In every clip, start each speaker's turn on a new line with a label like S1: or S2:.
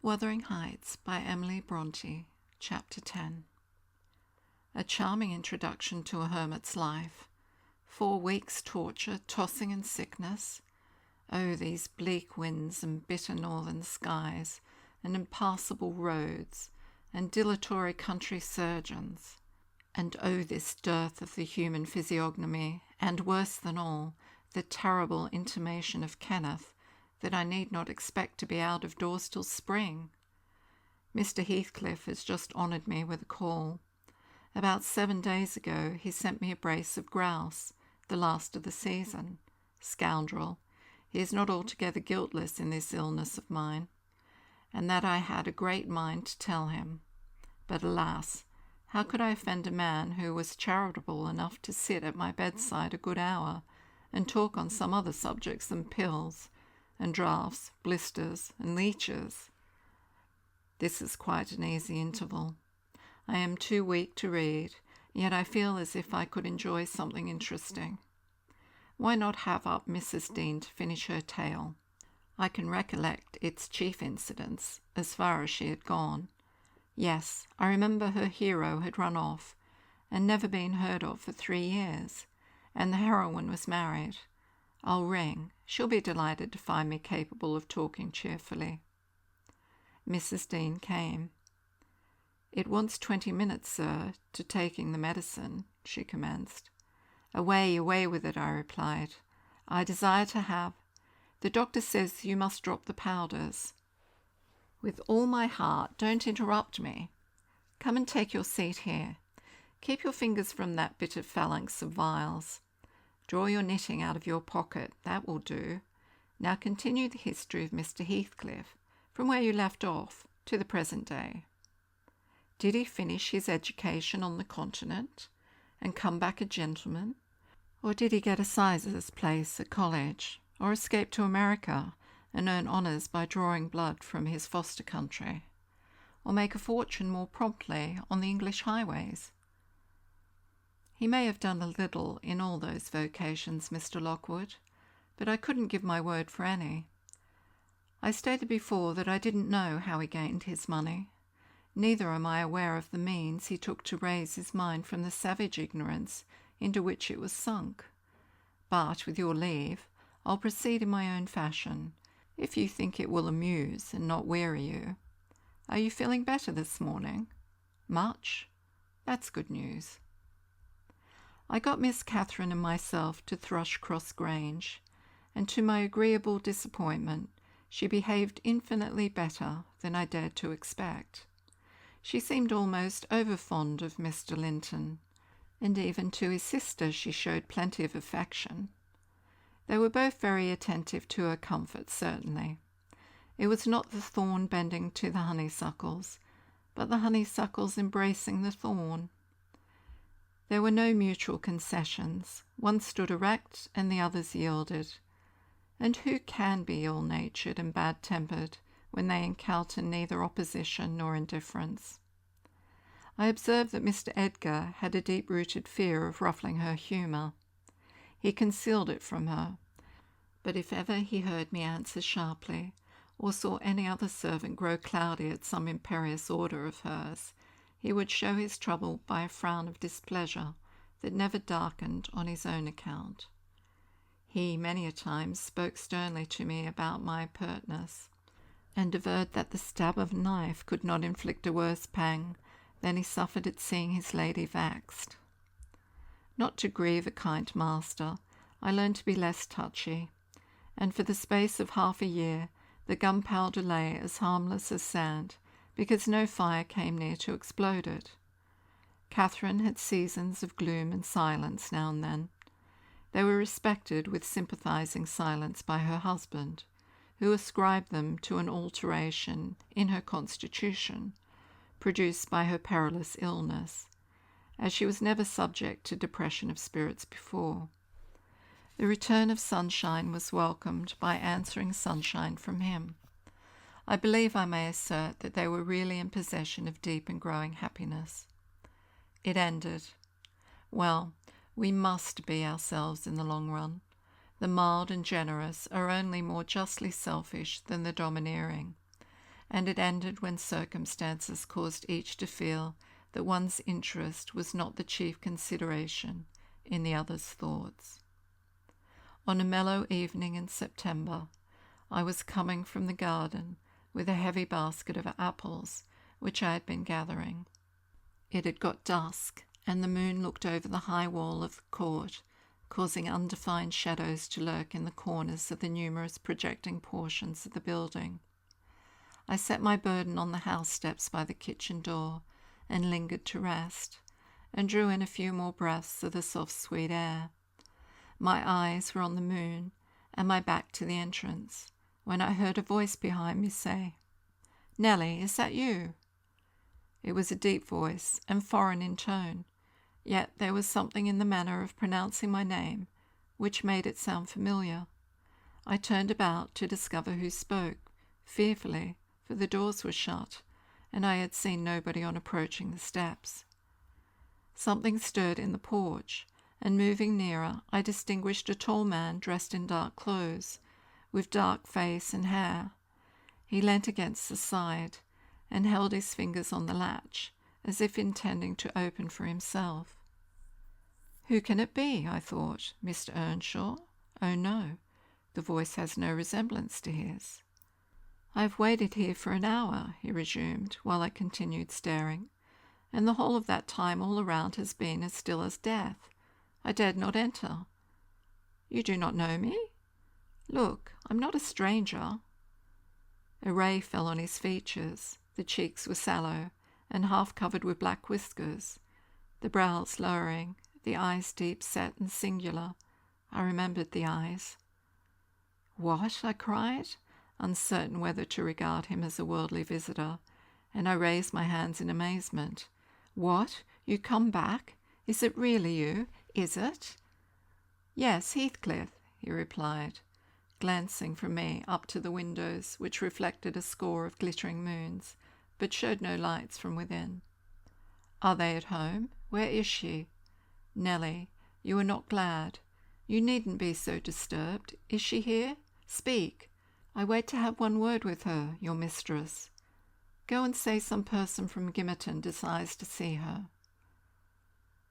S1: Wuthering Heights by Emily Brönte, Chapter 10. A charming introduction to a hermit's life. 4 weeks' torture, tossing in sickness. Oh, these bleak winds and bitter northern skies, and impassable roads, and dilatory country surgeons. And oh, this dearth of the human physiognomy, and worse than all, the terrible intimation of Kenneth that I need not expect to be out of doors till spring. Mr. Heathcliff has just honoured me with a call. About 7 days ago he sent me a brace of grouse, the last of the season. Scoundrel, he is not altogether guiltless in this illness of mine, and that I had a great mind to tell him. But alas, how could I offend a man who was charitable enough to sit at my bedside a good hour, and talk on some other subjects than pills, and draughts, blisters, and leeches? This is quite an easy interval. I am too weak to read, yet I feel as if I could enjoy something interesting. Why not have up Mrs. Dean to finish her tale? I can recollect its chief incidents, as far as she had gone. Yes, I remember her hero had run off, and never been heard of for 3 years, and the heroine was married. I'll ring. She'll be delighted to find me capable of talking cheerfully. Mrs. Dean came. "It wants 20 minutes, sir, to taking the medicine," she commenced. "Away, away with it," I replied. "I desire to have— The doctor says you must drop the powders." "With all my heart. Don't interrupt me. Come and take your seat here. Keep your fingers from that bit of phalanx of vials. Draw your knitting out of your pocket. That will do. Now continue the history of Mr. Heathcliff, from where you left off, to the present day. Did he finish his education on the continent, and come back a gentleman? Or did he get a sizar's place at college, or escape to America, and earn honours by drawing blood from his foster country, or make a fortune more promptly on the English highways? He may have done a little in all those vocations, Mr. Lockwood, but I couldn't give my word for any. I stated before that I didn't know how he gained his money. Neither am I aware of the means he took to raise his mind from the savage ignorance into which it was sunk. But, with your leave, I'll proceed in my own fashion, if you think it will amuse and not weary you. Are you feeling better this morning? Much? That's good news. I got Miss Catherine and myself to Thrushcross Grange, and to my agreeable disappointment she behaved infinitely better than I dared to expect. She seemed almost over-fond of Mr. Linton, and even to his sister she showed plenty of affection. They were both very attentive to her comfort, certainly. It was not the thorn bending to the honeysuckles, but the honeysuckles embracing the thorn. There were no mutual concessions. One stood erect, and the others yielded. And who can be ill-natured and bad-tempered when they encounter neither opposition nor indifference? I observed that Mr. Edgar had a deep-rooted fear of ruffling her humour. He concealed it from her, but if ever he heard me answer sharply, or saw any other servant grow cloudy at some imperious order of hers, he would show his trouble by a frown of displeasure that never darkened on his own account. He many a time spoke sternly to me about my pertness, and averred that the stab of a knife could not inflict a worse pang than he suffered at seeing his lady vexed. Not to grieve a kind master, I learned to be less touchy, and for the space of half a year the gunpowder lay as harmless as sand, because no fire came near to explode it. Catherine had seasons of gloom and silence now and then. They were respected with sympathizing silence by her husband, who ascribed them to an alteration in her constitution, produced by her perilous illness, as she was never subject to depression of spirits before. The return of sunshine was welcomed by answering sunshine from him. I believe I may assert that they were really in possession of deep and growing happiness. It ended. Well, we must be ourselves in the long run. The mild and generous are only more justly selfish than the domineering, and it ended when circumstances caused each to feel that one's interest was not the chief consideration in the other's thoughts. On a mellow evening in September, I was coming from the garden with a heavy basket of apples which I had been gathering. It had got dusk, and the moon looked over the high wall of the court, causing undefined shadows to lurk in the corners of the numerous projecting portions of the building. I set my burden on the house steps by the kitchen door and lingered to rest, and drew in a few more breaths of the soft, sweet air. My eyes were on the moon and my back to the entrance, when I heard a voice behind me say, "Nellie, is that you?" It was a deep voice and foreign in tone, yet there was something in the manner of pronouncing my name which made it sound familiar. I turned about to discover who spoke, fearfully, for the doors were shut, and I had seen nobody on approaching the steps. Something stirred in the porch, and moving nearer, I distinguished a tall man dressed in dark clothes, with dark face and hair. He leant against the side, and held his fingers on the latch, as if intending to open for himself. Who can it be? I thought. Mr. Earnshaw? Oh no, the voice has no resemblance to his. I have waited here for an hour, he resumed, while I continued staring, and the whole of that time all around has been as still as death. I dared not enter. You do not know me? Look, I'm not a stranger. A ray fell on his features. The cheeks were sallow and half covered with black whiskers, the brows lowering, the eyes deep set and singular. I remembered the eyes. What? I cried, uncertain whether to regard him as a worldly visitor, and I raised my hands in amazement. What? You come back? Is it really you? Is it? Yes, Heathcliff, he replied, glancing from me up to the windows, which reflected a score of glittering moons, but showed no lights from within. Are they at home? Where is she? Nellie, you are not glad. You needn't be so disturbed. Is she here? Speak. I wait to have one word with her, your mistress. Go and say some person from Gimmerton desires to see her.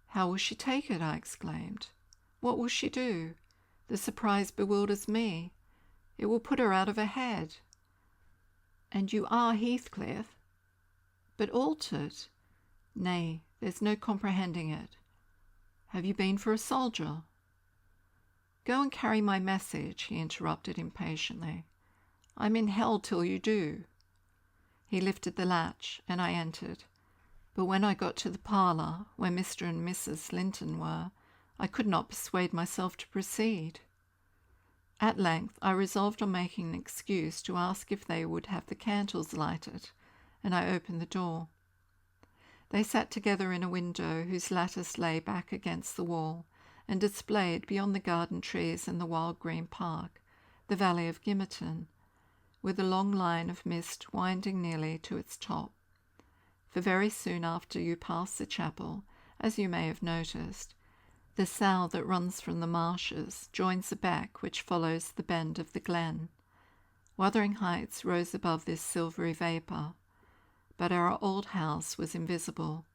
S1: How will she take it? I exclaimed. What will she do? The surprise bewilders me. It will put her out of her head. And you are Heathcliff? But altered? Nay, there's no comprehending it. Have you been for a soldier? Go and carry my message, he interrupted impatiently. I'm in hell till you do. He lifted the latch, and I entered. But when I got to the parlour, where Mr. and Mrs. Linton were, I could not persuade myself to proceed. At length I resolved on making an excuse to ask if they would have the candles lighted, and I opened the door. They sat together in a window whose lattice lay back against the wall, and displayed beyond the garden trees and the wild green park the valley of Gimmerton, with a long line of mist winding nearly to its top. For very soon after you pass the chapel, as you may have noticed, the sow that runs from the marshes joins the beck which follows the bend of the glen. Wuthering Heights rose above this silvery vapour, but our old house was invisible.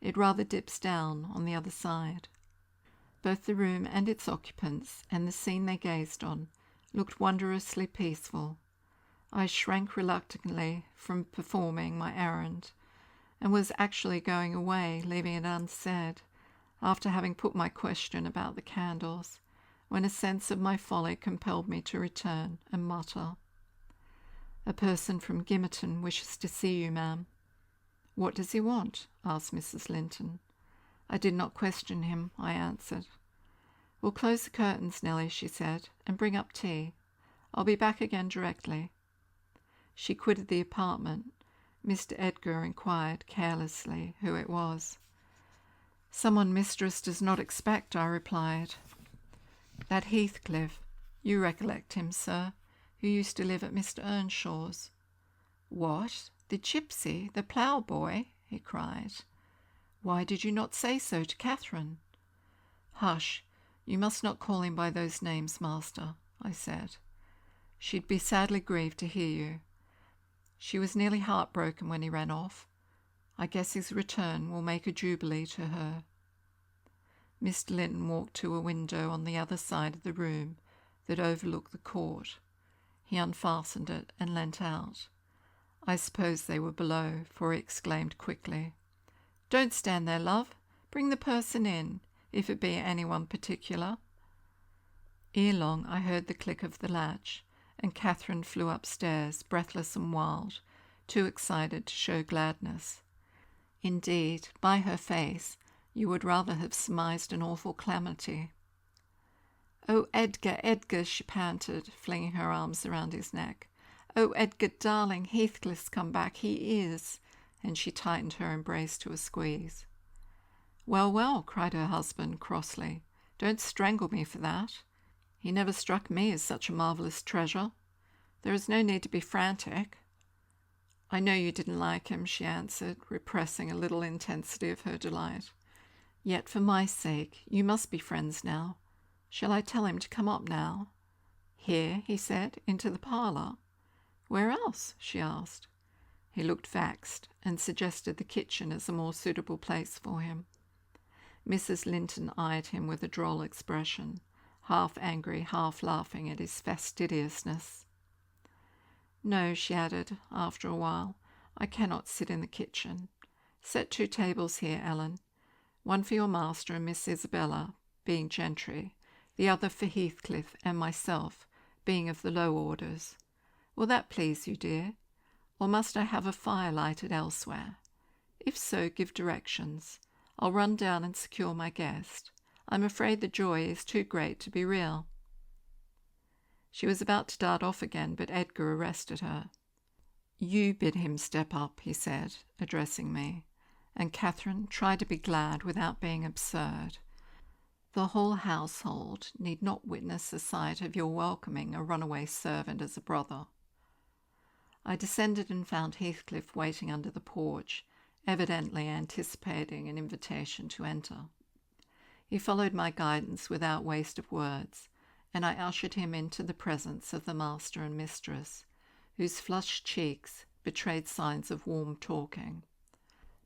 S1: It rather dips down on the other side. Both the room and its occupants, and the scene they gazed on, looked wondrously peaceful. I shrank reluctantly from performing my errand, and was actually going away, leaving it unsaid, after having put my question about the candles, when a sense of my folly compelled me to return and mutter, "A person from Gimmerton wishes to see you, ma'am." "What does he want?" asked Mrs. Linton. I did not question him, I answered. "We'll close the curtains, Nellie," she said, "and bring up tea. I'll be back again directly." She quitted the apartment. Mr. Edgar inquired carelessly who it was. "Someone mistress does not expect," I replied. "That Heathcliff. You recollect him, sir, who used to live at Mr. Earnshaw's." "What? The gypsy, the ploughboy?" he cried. "Why did you not say so to Catherine?" "Hush, you must not call him by those names, master," I said. "She'd be sadly grieved to hear you. She was nearly heartbroken when he ran off. I guess his return will make a jubilee to her. Mr. Linton walked to a window on the other side of the room that overlooked the court. He unfastened it and leant out. I suppose they were below, for he exclaimed quickly, "Don't stand there, love. Bring the person in, if it be anyone particular." Ere long I heard the click of the latch, and Catherine flew upstairs, breathless and wild, too excited to show gladness. Indeed, by her face, you would rather have surmised an awful calamity. "Oh, Edgar, Edgar," she panted, flinging her arms around his neck. "Oh, Edgar, darling, Heathcliff's come back, he is," and she tightened her embrace to a squeeze. "Well, well," cried her husband crossly, "don't strangle me for that. He never struck me as such a marvellous treasure. There is no need to be frantic." "I know you didn't like him," she answered, repressing a little intensity of her delight. "Yet for my sake, you must be friends now. Shall I tell him to come up now?" "Here," he said, "into the parlour." "Where else?" she asked. He looked vexed, and suggested the kitchen as a more suitable place for him. Mrs. Linton eyed him with a droll expression, half angry, half laughing at his fastidiousness. "No," she added, after a while, "I cannot sit in the kitchen. Set 2 tables here, Ellen. One for your master and Miss Isabella, being gentry, the other for Heathcliff and myself, being of the low orders. Will that please you, dear? Or must I have a fire lighted elsewhere? If so, give directions. I'll run down and secure my guest. I'm afraid the joy is too great to be real." She was about to dart off again, but Edgar arrested her. "You bid him step up," he said, addressing me, "and Catherine, try to be glad without being absurd. The whole household need not witness the sight of your welcoming a runaway servant as a brother." I descended and found Heathcliff waiting under the porch, evidently anticipating an invitation to enter. He followed my guidance without waste of words, and I ushered him into the presence of the master and mistress, whose flushed cheeks betrayed signs of warm talking.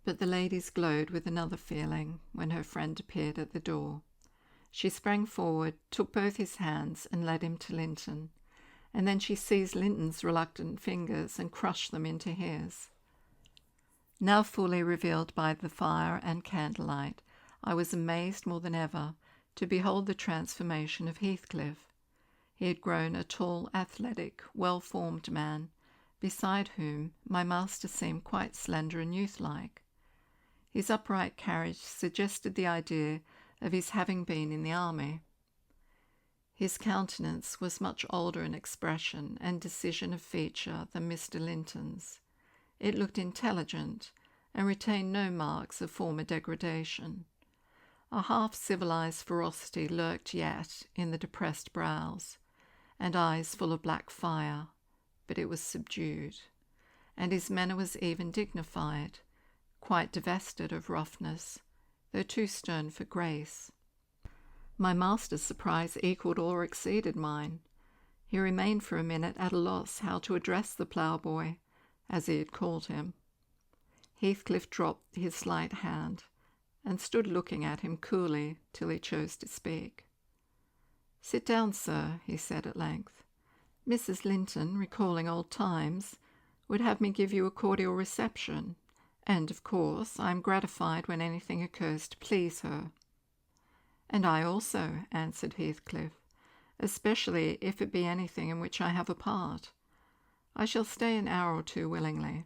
S1: But the ladies glowed with another feeling when her friend appeared at the door. She sprang forward, took both his hands, and led him to Linton, and then she seized Linton's reluctant fingers and crushed them into his. Now fully revealed by the fire and candlelight, I was amazed more than ever to behold the transformation of Heathcliff. He had grown a tall, athletic, well-formed man, beside whom my master seemed quite slender and youth-like. His upright carriage suggested the idea of his having been in the army. His countenance was much older in expression and decision of feature than Mr. Linton's. It looked intelligent, and retained no marks of former degradation. A half-civilized ferocity lurked yet in the depressed brows, and eyes full of black fire, but it was subdued, and his manner was even dignified, quite divested of roughness, though too stern for grace. My master's surprise equalled or exceeded mine. He remained for a minute at a loss how to address the ploughboy, as he had called him. Heathcliff dropped his slight hand, and stood looking at him coolly till he chose to speak. "Sit down, sir," he said at length. "Mrs. Linton, recalling old times, would have me give you a cordial reception, and, of course, I am gratified when anything occurs to please her." "And I also," answered Heathcliff, "especially if it be anything in which I have a part. I shall stay an hour or 2 willingly."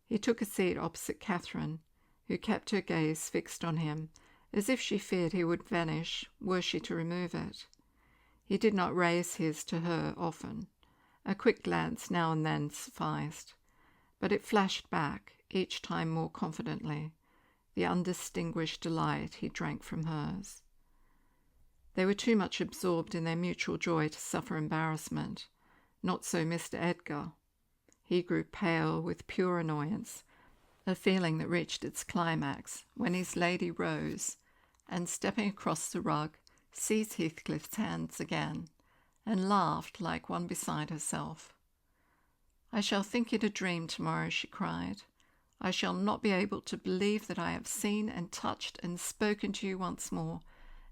S1: He took a seat opposite Catherine, who kept her gaze fixed on him, as if she feared he would vanish were she to remove it. He did not raise his to her often. A quick glance now and then sufficed, but it flashed back, each time more confidently, the undistinguished delight he drank from hers. They were too much absorbed in their mutual joy to suffer embarrassment. Not so Mr. Edgar. He grew pale with pure annoyance, a feeling that reached its climax when his lady rose, and stepping across the rug, seized Heathcliff's hands again, and laughed like one beside herself. "I shall think it a dream tomorrow," she cried. "I shall not be able to believe that I have seen and touched and spoken to you once more.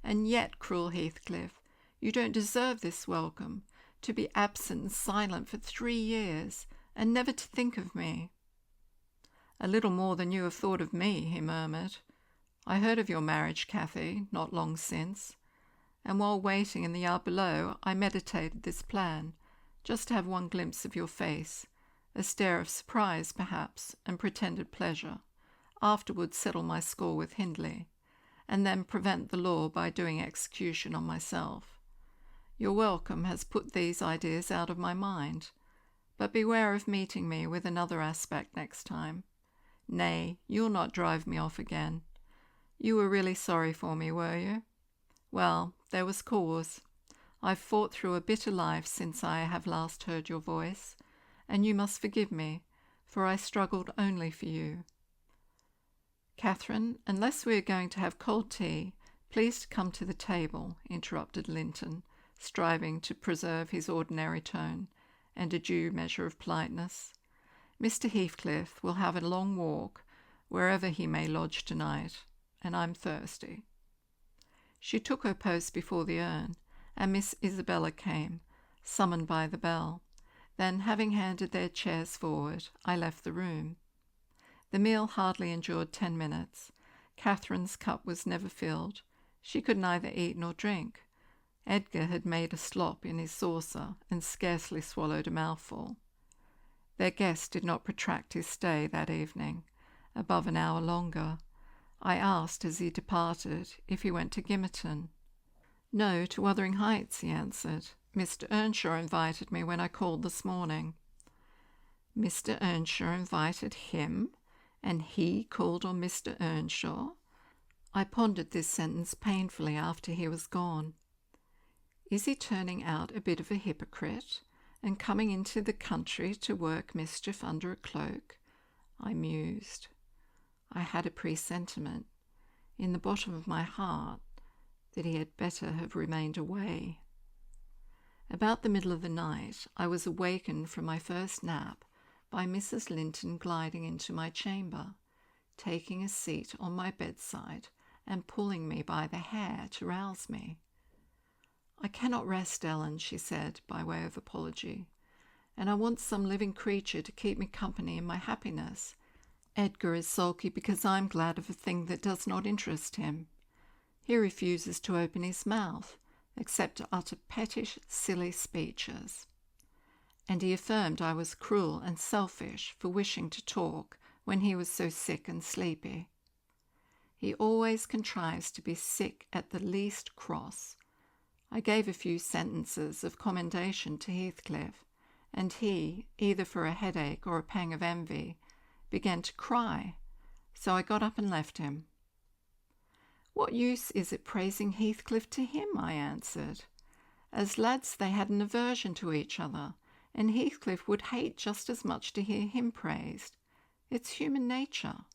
S1: And yet, cruel Heathcliff, you don't deserve this welcome, to be absent and silent for 3 years, and never to think of me." "A little more than you have thought of me," he murmured. "I heard of your marriage, Cathy, not long since, and while waiting in the yard below I meditated this plan, just to have one glimpse of your face, a stare of surprise, perhaps, and pretended pleasure, afterwards settle my score with Hindley, and then prevent the law by doing execution on myself. Your welcome has put these ideas out of my mind, but beware of meeting me with another aspect next time. Nay, you'll not drive me off again. You were really sorry for me, were you? Well, there was cause. I've fought through a bitter life since I have last heard your voice, and you must forgive me, for I struggled only for you." "Catherine, unless we are going to have cold tea, please to come to the table," interrupted Linton, striving to preserve his ordinary tone and a due measure of politeness. "Mr. Heathcliff will have a long walk, wherever he may lodge tonight, and I'm thirsty." She took her post before the urn, and Miss Isabella came, summoned by the bell. Then, having handed their chairs forward, I left the room. The meal hardly endured 10 minutes. Catherine's cup was never filled. She could neither eat nor drink. Edgar had made a slop in his saucer, and scarcely swallowed a mouthful. Their guest did not protract his stay that evening above an hour longer. I asked as he departed if he went to Gimmerton. "No, to Wuthering Heights," he answered. "Mr. Earnshaw invited me when I called this morning." "Mr. Earnshaw invited him, and he called on Mr. Earnshaw?" I pondered this sentence painfully after he was gone. "Is he turning out a bit of a hypocrite, and coming into the country to work mischief under a cloak?" I mused. I had a presentiment, in the bottom of my heart, that he had better have remained away. About the middle of the night, I was awakened from my first nap by Mrs. Linton gliding into my chamber, taking a seat on my bedside and pulling me by the hair to rouse me. "I cannot rest, Ellen," she said, by way of apology, "and I want some living creature to keep me company in my happiness. Edgar is sulky because I'm glad of a thing that does not interest him. He refuses to open his mouth, except to utter pettish, silly speeches. And he affirmed I was cruel and selfish for wishing to talk when he was so sick and sleepy. He always contrives to be sick at the least cross. I gave a few sentences of commendation to Heathcliff, and he, either for a headache or a pang of envy, began to cry, so I got up and left him. "What use is it praising Heathcliff to him?" I answered. "As lads they had an aversion to each other, and Heathcliff would hate just as much to hear him praised. It's human nature.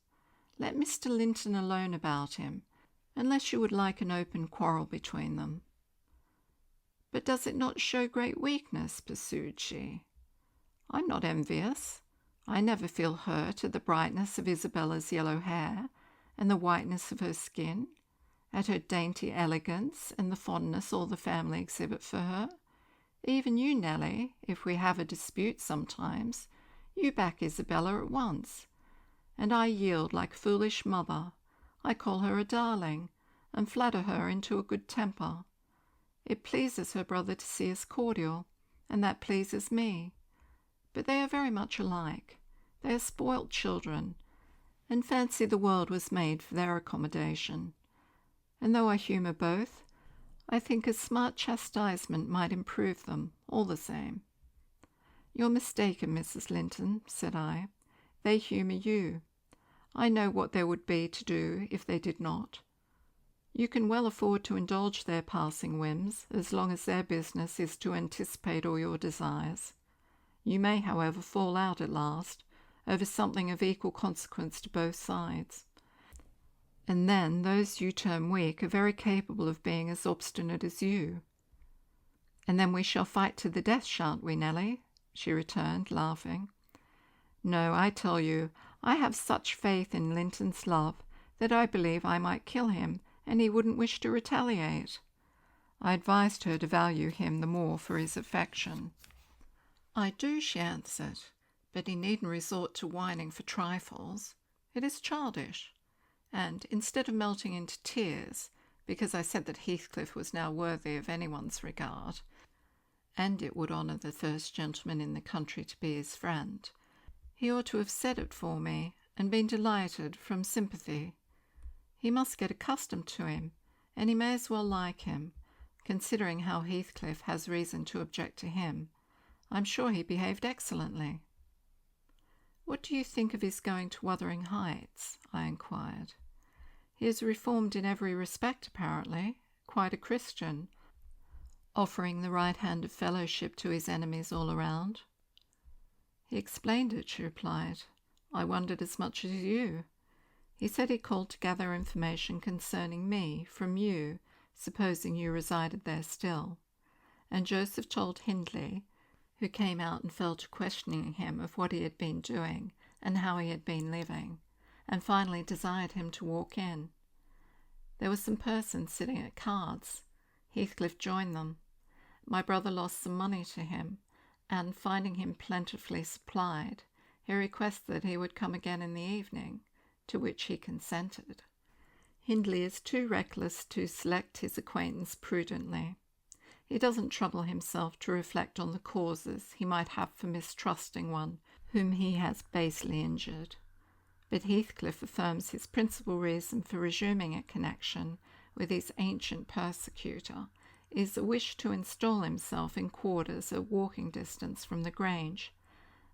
S1: Let Mr. Linton alone about him, unless you would like an open quarrel between them." "But does it not show great weakness?" pursued she. "I'm not envious. I never feel hurt at the brightness of Isabella's yellow hair and the whiteness of her skin, at her dainty elegance and the fondness all the family exhibit for her. Even you, Nelly, if we have a dispute sometimes, you back Isabella at once, and I yield like a foolish mother. I call her a darling, and flatter her into a good temper. It pleases her brother to see us cordial, and that pleases me. But they are very much alike. They are spoilt children, and fancy the world was made for their accommodation. And though I humour both, I think a smart chastisement might improve them, all the same." "You're mistaken, Mrs. Linton," said I. "They humour you. I know what there would be to do if they did not. You can well afford to indulge their passing whims, as long as their business is to anticipate all your desires. You may, however, fall out at last, over something of equal consequence to both sides. And then those you term weak are very capable of being as obstinate as you." "And then we shall fight to the death, shan't we, Nelly?" she returned, laughing. No, I tell you, I have such faith in Linton's love that I believe I might kill him, and he wouldn't wish to retaliate. I advised her to value him the more for his affection. I do, she answered, but he needn't resort to whining for trifles. It is childish. And instead of melting into tears, because I said that Heathcliff was now worthy of anyone's regard, and it would honour the first gentleman in the country to be his friend, he ought to have said it for me, and been delighted from sympathy. He must get accustomed to him, and he may as well like him, considering how Heathcliff has reason to object to him. I'm sure he behaved excellently. What do you think of his going to Wuthering Heights? I inquired. He is reformed in every respect, apparently, quite a Christian, offering the right hand of fellowship to his enemies all around. He explained it, she replied. I wondered as much as you. He said he called to gather information concerning me from you, supposing you resided there still. And Joseph told Hindley, who came out and fell to questioning him of what he had been doing and how he had been living, and finally desired him to walk in. There were some persons sitting at cards. Heathcliff joined them. My brother lost some money to him, and finding him plentifully supplied, he requested that he would come again in the evening, to which he consented. Hindley is too reckless to select his acquaintance prudently. He doesn't trouble himself to reflect on the causes he might have for mistrusting one whom he has basely injured. But Heathcliff affirms his principal reason for resuming a connection with his ancient persecutor is a wish to install himself in quarters at walking distance from the Grange,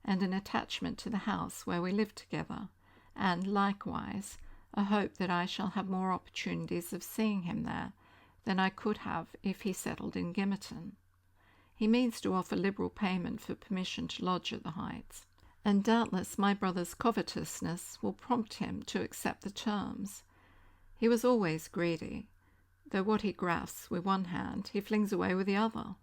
S1: and an attachment to the house where we live together, and likewise a hope that I shall have more opportunities of seeing him there than I could have if he settled in Gimmerton. He means to offer liberal payment for permission to lodge at the Heights, and doubtless my brother's covetousness will prompt him to accept the terms. He was always greedy, though what he grasps with one hand he flings away with the other.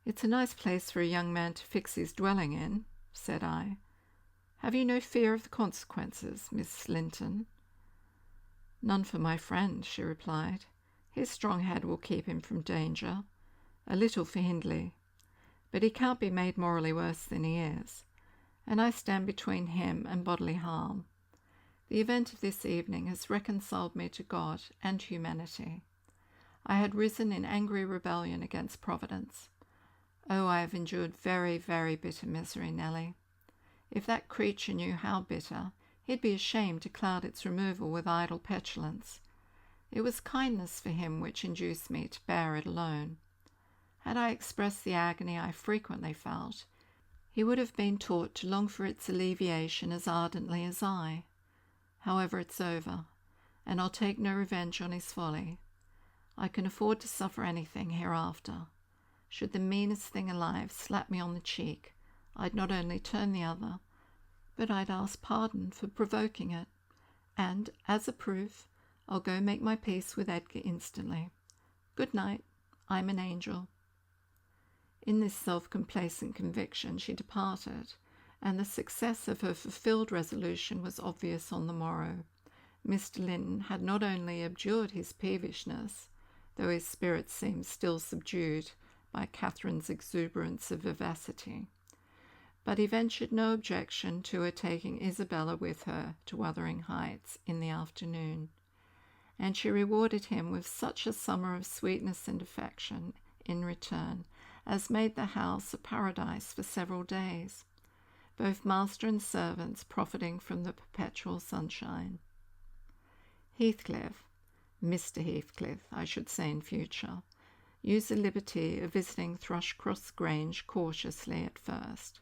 S1: It's a nice place for a young man to fix his dwelling in, said I. Have you no fear of the consequences, Miss Linton? None for my friend, she replied. His strong head will keep him from danger. A little for Hindley, but he can't be made morally worse than he is, and I stand between him and bodily harm. The event of this evening has reconciled me to God and humanity. I had risen in angry rebellion against Providence. Oh, I have endured very, very bitter misery, Nelly. If that creature knew how bitter, he'd be ashamed to cloud its removal with idle petulance. It was kindness for him which induced me to bear it alone. Had I expressed the agony I frequently felt, he would have been taught to long for its alleviation as ardently as I. However, it's over, and I'll take no revenge on his folly. I can afford to suffer anything hereafter. Should the meanest thing alive slap me on the cheek, I'd not only turn the other, but I'd ask pardon for provoking it, and, as a proof, I'll go make my peace with Edgar instantly. Good night. I'm an angel. In this self-complacent conviction she departed, and the success of her fulfilled resolution was obvious on the morrow. Mr. Linton had not only abjured his peevishness, though his spirits seemed still subdued by Catherine's exuberance of vivacity, but he ventured no objection to her taking Isabella with her to Wuthering Heights in the afternoon, and she rewarded him with such a summer of sweetness and affection in return as made the house a paradise for several days, both master and servants profiting from the perpetual sunshine. Heathcliff, Mr. Heathcliff, I should say in future, used the liberty of visiting Thrushcross Grange cautiously at first.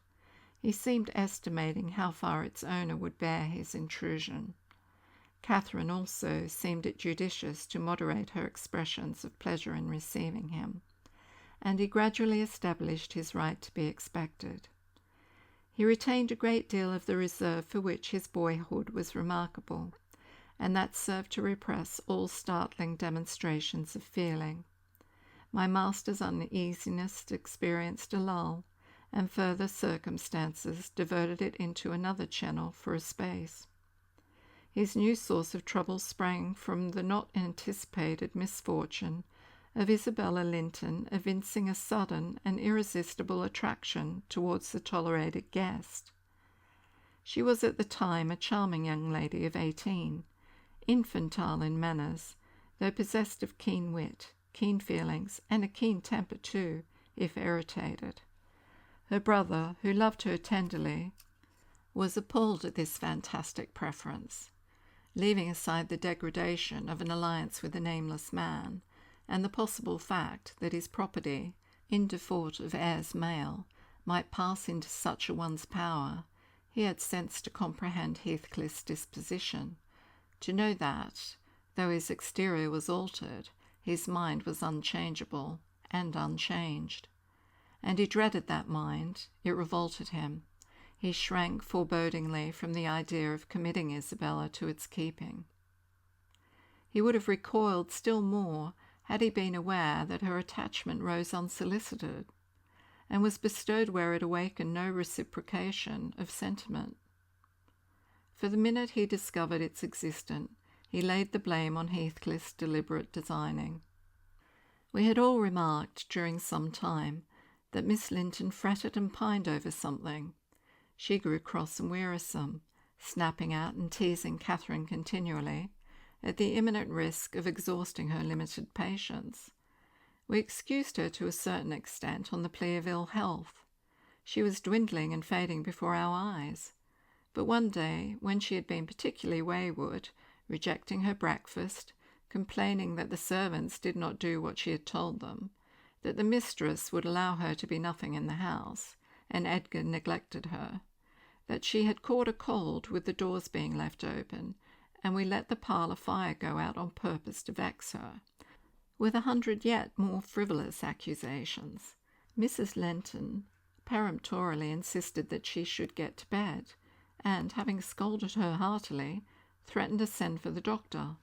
S1: He seemed estimating how far its owner would bear his intrusion. Catherine also seemed it judicious to moderate her expressions of pleasure in receiving him, and he gradually established his right to be expected. He retained a great deal of the reserve for which his boyhood was remarkable, and that served to repress all startling demonstrations of feeling. My master's uneasiness experienced a lull, and further circumstances diverted it into another channel for a space. His new source of trouble sprang from the not anticipated misfortune of Isabella Linton evincing a sudden and irresistible attraction towards the tolerated guest. She was at the time a charming young lady of 18, infantile in manners, though possessed of keen wit, keen feelings, and a keen temper too, if irritated. Her brother, who loved her tenderly, was appalled at this fantastic preference. Leaving aside the degradation of an alliance with a nameless man, and the possible fact that his property, in default of heirs male, might pass into such a one's power, he had sense to comprehend Heathcliff's disposition, to know that, though his exterior was altered, his mind was unchangeable and unchanged. And he dreaded that mind, it revolted him. He shrank forebodingly from the idea of committing Isabella to its keeping. He would have recoiled still more had he been aware that her attachment rose unsolicited, and was bestowed where it awakened no reciprocation of sentiment. For the minute he discovered its existence, he laid the blame on Heathcliff's deliberate designing. We had all remarked during some time that Miss Linton fretted and pined over something. She grew cross and wearisome, snapping at and teasing Catherine continually, at the imminent risk of exhausting her limited patience. We excused her to a certain extent on the plea of ill health. She was dwindling and fading before our eyes. But one day, when she had been particularly wayward, rejecting her breakfast, complaining that the servants did not do what she had told them, that the mistress would allow her to be nothing in the house, and Edgar neglected her, that she had caught a cold with the doors being left open, and we let the parlour fire go out on purpose to vex her, with 100 yet more frivolous accusations, Mrs. Linton peremptorily insisted that she should get to bed, and, having scolded her heartily, threatened to send for the doctor.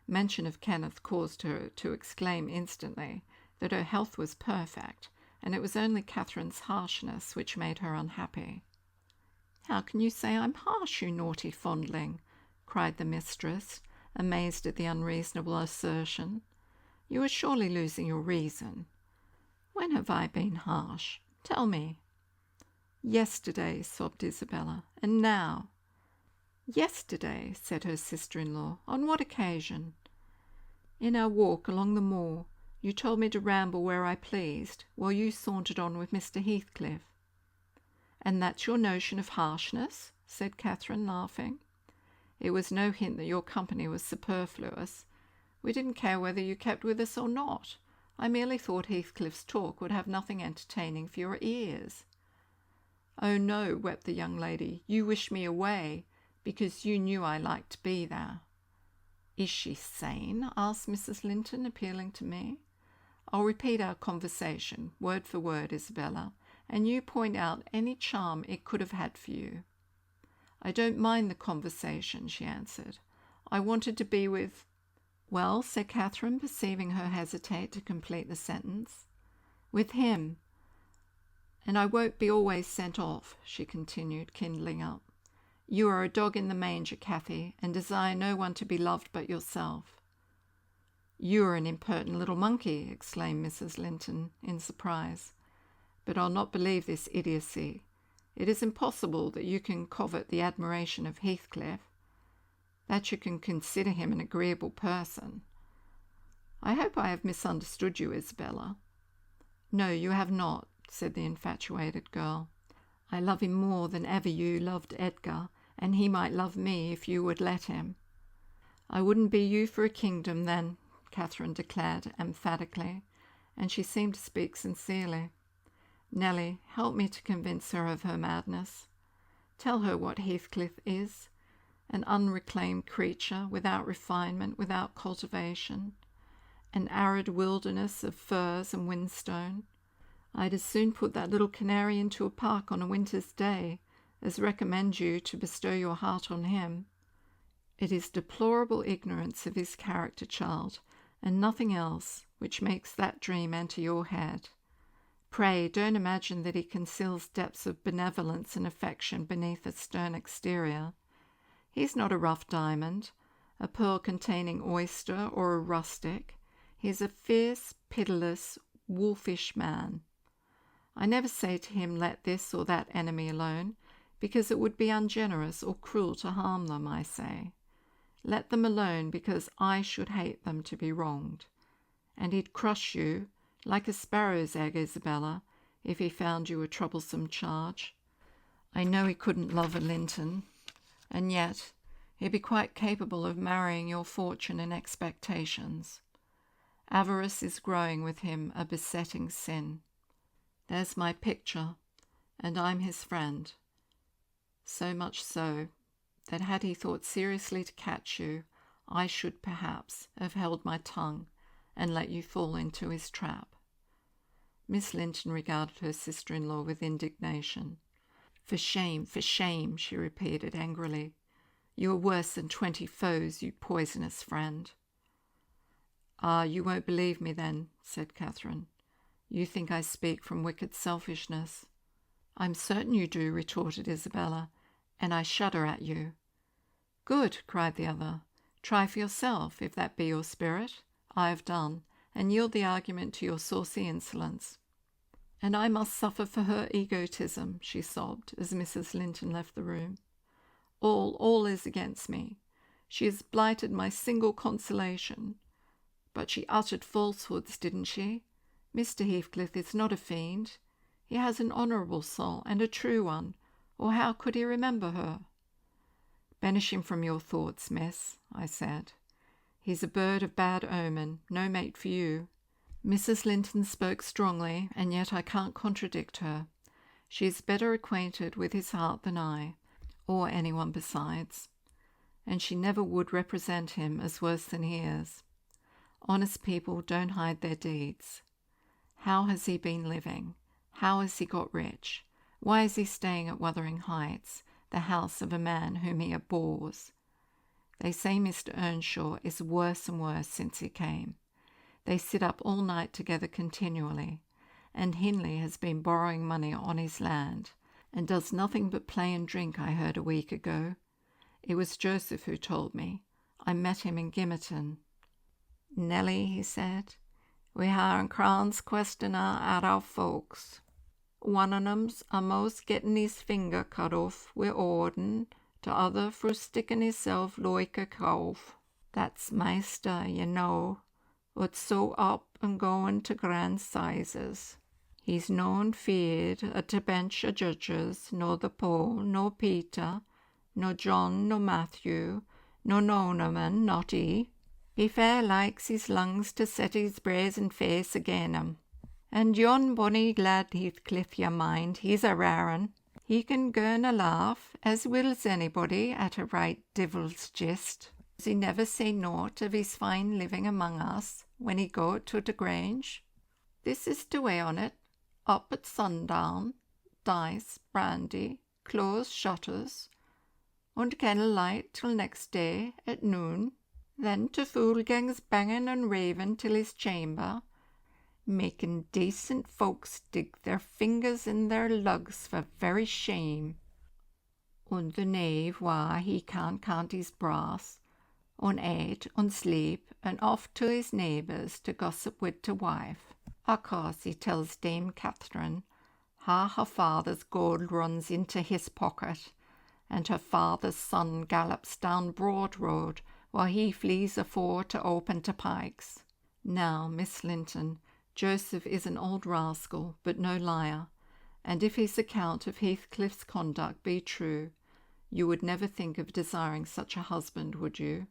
S1: Mention of Kenneth caused her to exclaim instantly that her health was perfect, and it was only Catherine's harshness which made her unhappy. "How can you say I'm harsh, you naughty fondling?" cried the mistress, amazed at the unreasonable assertion. "You are surely losing your reason." "When have I been harsh? Tell me." "Yesterday," sobbed Isabella. "And now?" "Yesterday," said her sister-in-law. "On what occasion?" "In our walk along the moor. You told me to ramble where I pleased, while you sauntered on with Mr. Heathcliff." "And that's your notion of harshness?" said Catherine, laughing. "It was no hint that your company was superfluous. We didn't care whether you kept with us or not. I merely thought Heathcliff's talk would have nothing entertaining for your ears." "Oh no," wept the young lady. "You wished me away, because you knew I liked to be there." "Is she sane?" asked Mrs. Linton, appealing to me. "I'll repeat our conversation, word for word, Isabella, and you point out any charm it could have had for you." "I don't mind the conversation," she answered. "I wanted to be with—" "Well," said Catherine, perceiving her hesitate to complete the sentence. "With him. And I won't be always sent off," she continued, kindling up. "You are a dog in the manger, Cathy, and desire no one to be loved but yourself." "You are an impertinent little monkey," exclaimed Mrs. Linton in surprise. "But I'll not believe this idiocy. It is impossible that you can covet the admiration of Heathcliff, that you can consider him an agreeable person. I hope I have misunderstood you, Isabella." "No, you have not," said the infatuated girl. "I love him more than ever you loved Edgar, and he might love me if you would let him." "I wouldn't be you for a kingdom, then," Catherine declared emphatically, and she seemed to speak sincerely. "Nellie, help me to convince her of her madness. Tell her what Heathcliff is, an unreclaimed creature, without refinement, without cultivation, an arid wilderness of firs and whinstone. I'd as soon put that little canary into a park on a winter's day as recommend you to bestow your heart on him. It is deplorable ignorance of his character, child, and nothing else, which makes that dream enter your head. Pray don't imagine that he conceals depths of benevolence and affection beneath a stern exterior. He's not a rough diamond, a pearl-containing oyster, or a rustic. He's a fierce, pitiless, wolfish man. I never say to him, let this or that enemy alone, because it would be ungenerous or cruel to harm them, I say. Let them alone, because I should hate them to be wronged. And he'd crush you, like a sparrow's egg, Isabella, if he found you a troublesome charge. I know he couldn't love a Linton, and yet he'd be quite capable of marrying your fortune and expectations. Avarice is growing with him a besetting sin. There's my picture, and I'm his friend. So much so that had he thought seriously to catch you, I should perhaps have held my tongue and let you fall into his trap. Miss Linton regarded her sister-in-law with indignation. For shame, she repeated angrily. You are worse than 20 foes, you poisonous friend. Ah, you won't believe me then, said Catherine. You think I speak from wicked selfishness. I'm certain you do, retorted Isabella, and I shudder at you. Good, cried the other. Try for yourself, if that be your spirit. I have done, and yield the argument to your saucy insolence. And I must suffer for her egotism, she sobbed, as Mrs. Linton left the room. All is against me. She has blighted my single consolation. But she uttered falsehoods, didn't she? Mr. Heathcliff is not a fiend. He has an honourable soul, and a true one, or how could he remember her? Banish him from your thoughts, miss, I said. He's a bird of bad omen, no mate for you. Mrs. Linton spoke strongly, and yet I can't contradict her. She is better acquainted with his heart than I, or anyone besides, and she never would represent him as worse than he is. Honest people don't hide their deeds. How has he been living? How has he got rich? Why is he staying at Wuthering Heights, the house of a man whom he abhors? They say Mr. Earnshaw is worse and worse since he came. They sit up all night together continually, and Hindley has been borrowing money on his land, and does nothing but play and drink, I heard a week ago. It was Joseph who told me. I met him in Gimmerton. Nellie, he said, we hare'n Cran's questioner at our folks. One on 'em's a'most getting his finger cut off wi' Orden, t'other for sticking hisself loike a calf. That's Maister, you know, ut's so up and going to grand sizes. He's noan feared at a bench o' judges, nor the Paul, nor Peter, nor John, nor Matthew, nor Nonaman, not he. He fair likes his lungs to set his brazen face again 'em. And yon bonny lad Heathcliff, you mind, he's a rare un. He can girn a laugh, as will's anybody, at a right divil's gist. Does he never say naught of his fine living among us, when he go to the Grange? This is the way on it. Up at sundown, dice, brandy, close shutters, and kennel light till next day at noon. Then to fool gangs banging and raving till his chamber, making decent folks dig their fingers in their lugs for very shame. And the knave, why, he can't count his brass, and ate and sleep, and off to his neighbours to gossip with the wife. Of course he tells Dame Catherine how her father's gold runs into his pocket, and her father's son gallops down Broad Road while he flees afore to open to Pikes. Now, Miss Linton, Joseph is an old rascal, but no liar, and if his account of Heathcliff's conduct be true, you would never think of desiring such a husband, would you?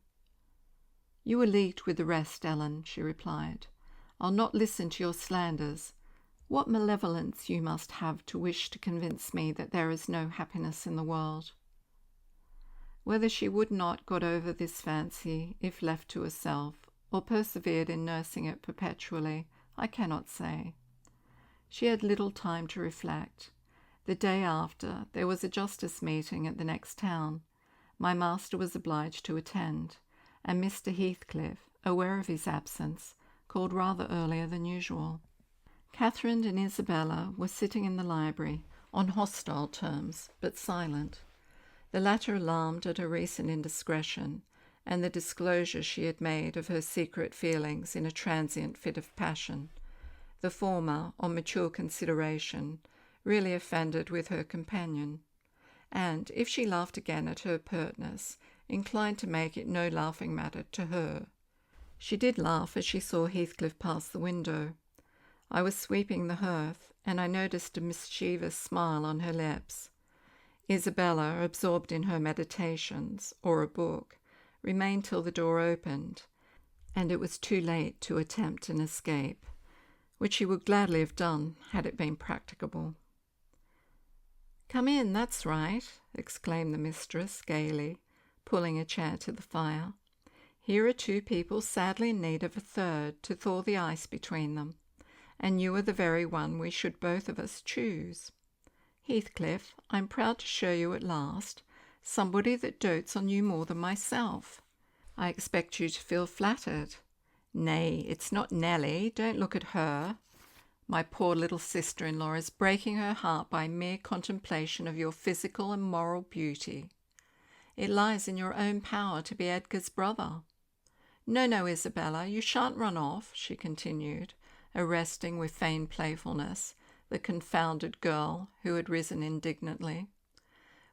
S1: You are leagued with the rest, Ellen, she replied. I'll not listen to your slanders. What malevolence you must have to wish to convince me that there is no happiness in the world. Whether she would not got over this fancy, if left to herself, or persevered in nursing it perpetually, I cannot say. She had little time to reflect. The day after, there was a justice meeting at the next town. My master was obliged to attend, and Mr. Heathcliff, aware of his absence, called rather earlier than usual. Catherine and Isabella were sitting in the library, on hostile terms, but silent. The latter alarmed at her recent indiscretion and the disclosure she had made of her secret feelings in a transient fit of passion. The former, on mature consideration, really offended with her companion, and, if she laughed again at her pertness, inclined to make it no laughing matter to her. She did laugh as she saw Heathcliff pass the window. I was sweeping the hearth, and I noticed a mischievous smile on her lips. Isabella, absorbed in her meditations, or a book, remained till the door opened, and it was too late to attempt an escape, which she would gladly have done had it been practicable. "Come in, that's right," exclaimed the mistress gaily, pulling a chair to the fire. "Here are two people sadly in need of a third to thaw the ice between them, and you are the very one we should both of us choose. Heathcliff, I'm proud to show you at last somebody that dotes on you more than myself. I expect you to feel flattered. Nay, it's not Nelly, don't look at her. My poor little sister-in-law is breaking her heart by mere contemplation of your physical and moral beauty. It lies in your own power to be Edgar's brother. No, Isabella, you shan't run off," she continued, arresting with feigned playfulness the confounded girl, who had risen indignantly.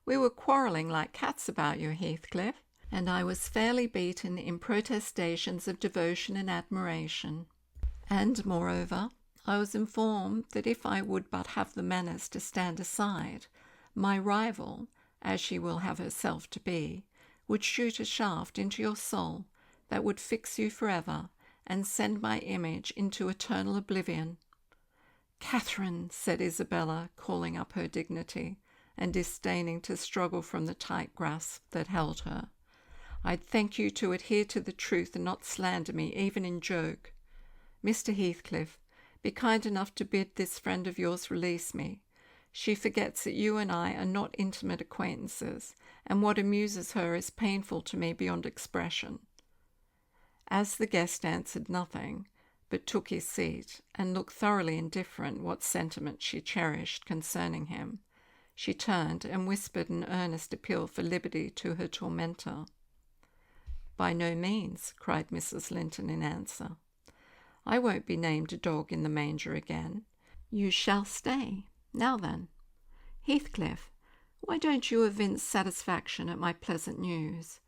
S1: "We were quarrelling like cats about you, Heathcliff, and I was fairly beaten in protestations of devotion and admiration. And, moreover, I was informed that if I would but have the manners to stand aside, my rival, as she will have herself to be, would shoot a shaft into your soul that would fix you forever and send my image into eternal oblivion." "Catherine," said Isabella, calling up her dignity, and disdaining to struggle from the tight grasp that held her, "I'd thank you to adhere to the truth and not slander me, even in joke. Mr. Heathcliff, be kind enough to bid this friend of yours release me. She forgets that you and I are not intimate acquaintances, and what amuses her is painful to me beyond expression." As the guest answered nothing, but took his seat, and looked thoroughly indifferent what sentiment she cherished concerning him, she turned and whispered an earnest appeal for liberty to her tormentor. "By no means," cried Mrs. Linton in answer. "I won't be named a dog in the manger again. You shall stay. Now then, Heathcliff, why don't you evince satisfaction at my pleasant news?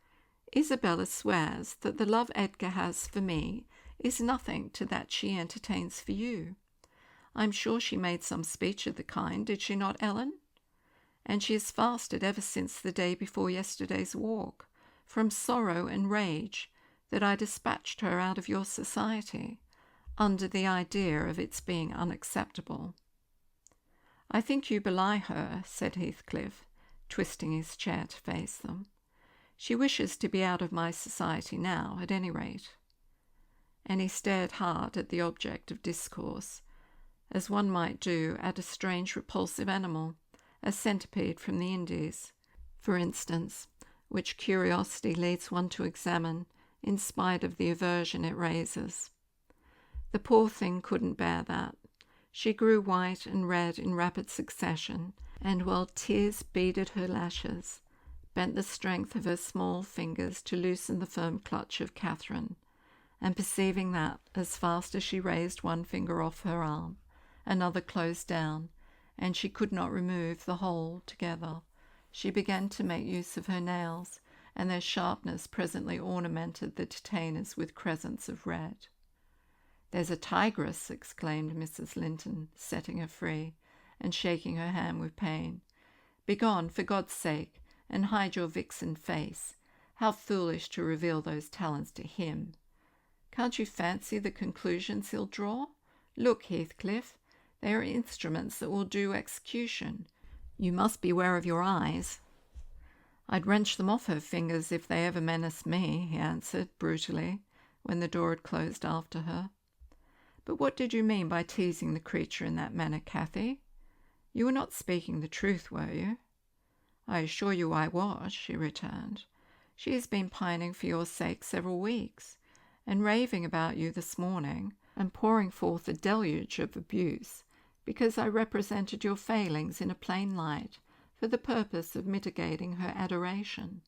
S1: Isabella swears that the love Edgar has for me is nothing to that she entertains for you. I'm sure she made some speech of the kind, did she not, Ellen? And she has fasted ever since the day before yesterday's walk, from sorrow and rage that I dispatched her out of your society, under the idea of its being unacceptable." "I think you belie her," said Heathcliff, twisting his chair to face them. "She wishes to be out of my society now, at any rate." And he stared hard at the object of discourse, as one might do at a strange repulsive animal, a centipede from the Indies, for instance, which curiosity leads one to examine, in spite of the aversion it raises. The poor thing couldn't bear that. She grew white and red in rapid succession, and while tears beaded her lashes, bent the strength of her small fingers to loosen the firm clutch of Catherine, and perceiving that, as fast as she raised one finger off her arm, another closed down, and she could not remove the whole together, she began to make use of her nails, and their sharpness presently ornamented the detainers with crescents of red. "There's a tigress!" exclaimed Mrs. Linton, setting her free, and shaking her hand with pain. "Begone, for God's sake, and hide your vixen face. How foolish to reveal those talents to him! Can't you fancy the conclusions he'll draw? Look, Heathcliff, they are instruments that will do execution. You must beware of your eyes." "I'd wrench them off her fingers if they ever menaced me," he answered brutally, when the door had closed after her. "But what did you mean by teasing the creature in that manner, Cathy? You were not speaking the truth, were you?" "I assure you I was," she returned. "She has been pining for your sake several weeks, and raving about you this morning, and pouring forth a deluge of abuse because I represented your failings in a plain light for the purpose of mitigating her adoration.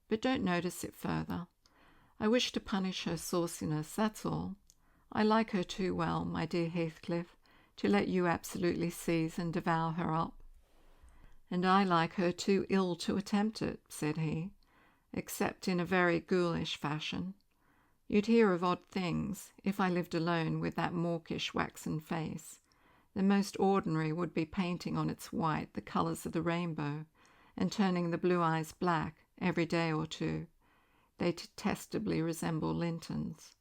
S1: But don't notice it further. I wish to punish her sauciness, that's all. I like her too well, my dear Heathcliff, to let you absolutely seize and devour her up. And I like her too ill to attempt it, said he, except in a very ghoulish fashion. You'd hear of odd things if I lived alone with that mawkish waxen face. The most ordinary would be painting on its white the colours of the rainbow, and turning the blue eyes black every day or two. They detestably resemble Linton's.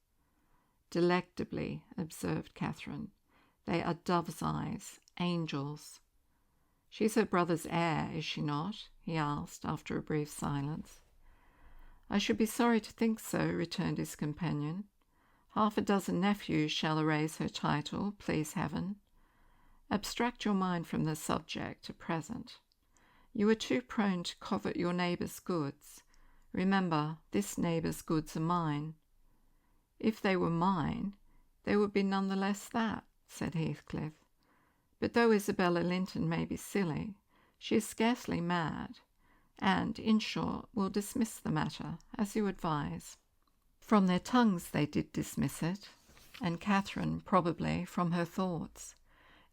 S1: Delectably, observed Catherine. They are dove's eyes, angels. She's her brother's heir, is she not? He asked, after a brief silence. I should be sorry to think so, returned his companion. 6 nephews shall erase her title, please heaven. Abstract your mind from the subject at present. You are too prone to covet your neighbour's goods. Remember, this neighbour's goods are mine. If they were mine, they would be none the less that, said Heathcliff. But though Isabella Linton may be silly, she is scarcely mad, and, in short, will dismiss the matter, as you advise. From their tongues they did dismiss it, and Catherine, probably, from her thoughts.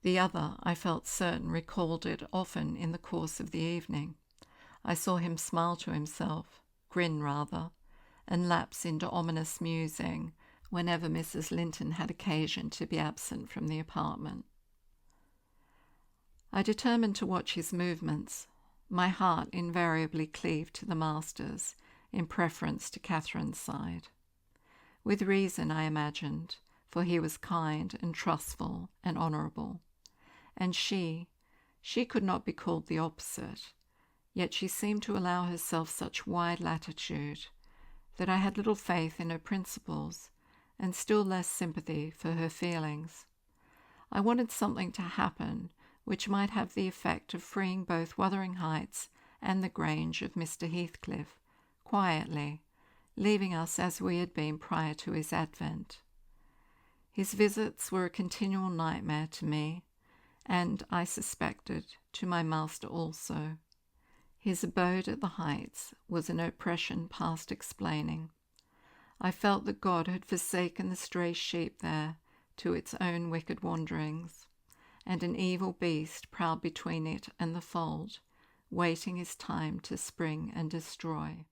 S1: The other, I felt certain, recalled it often in the course of the evening. I saw him smile to himself, grin rather, and lapse into ominous musing whenever Mrs. Linton had occasion to be absent from the apartment. I determined to watch his movements. My heart invariably cleaved to the master's in preference to Catherine's side. With reason, I imagined, for he was kind and trustful and honourable. And she could not be called the opposite, yet she seemed to allow herself such wide latitude that I had little faith in her principles and still less sympathy for her feelings. I wanted something to happen which might have the effect of freeing both Wuthering Heights and the Grange of Mr. Heathcliff, quietly, leaving us as we had been prior to his advent. His visits were a continual nightmare to me, and, I suspected, to my master also. His abode at the Heights was an oppression past explaining. I felt that God had forsaken the stray sheep there to its own wicked wanderings, and an evil beast prowled between it and the fold, waiting his time to spring and destroy.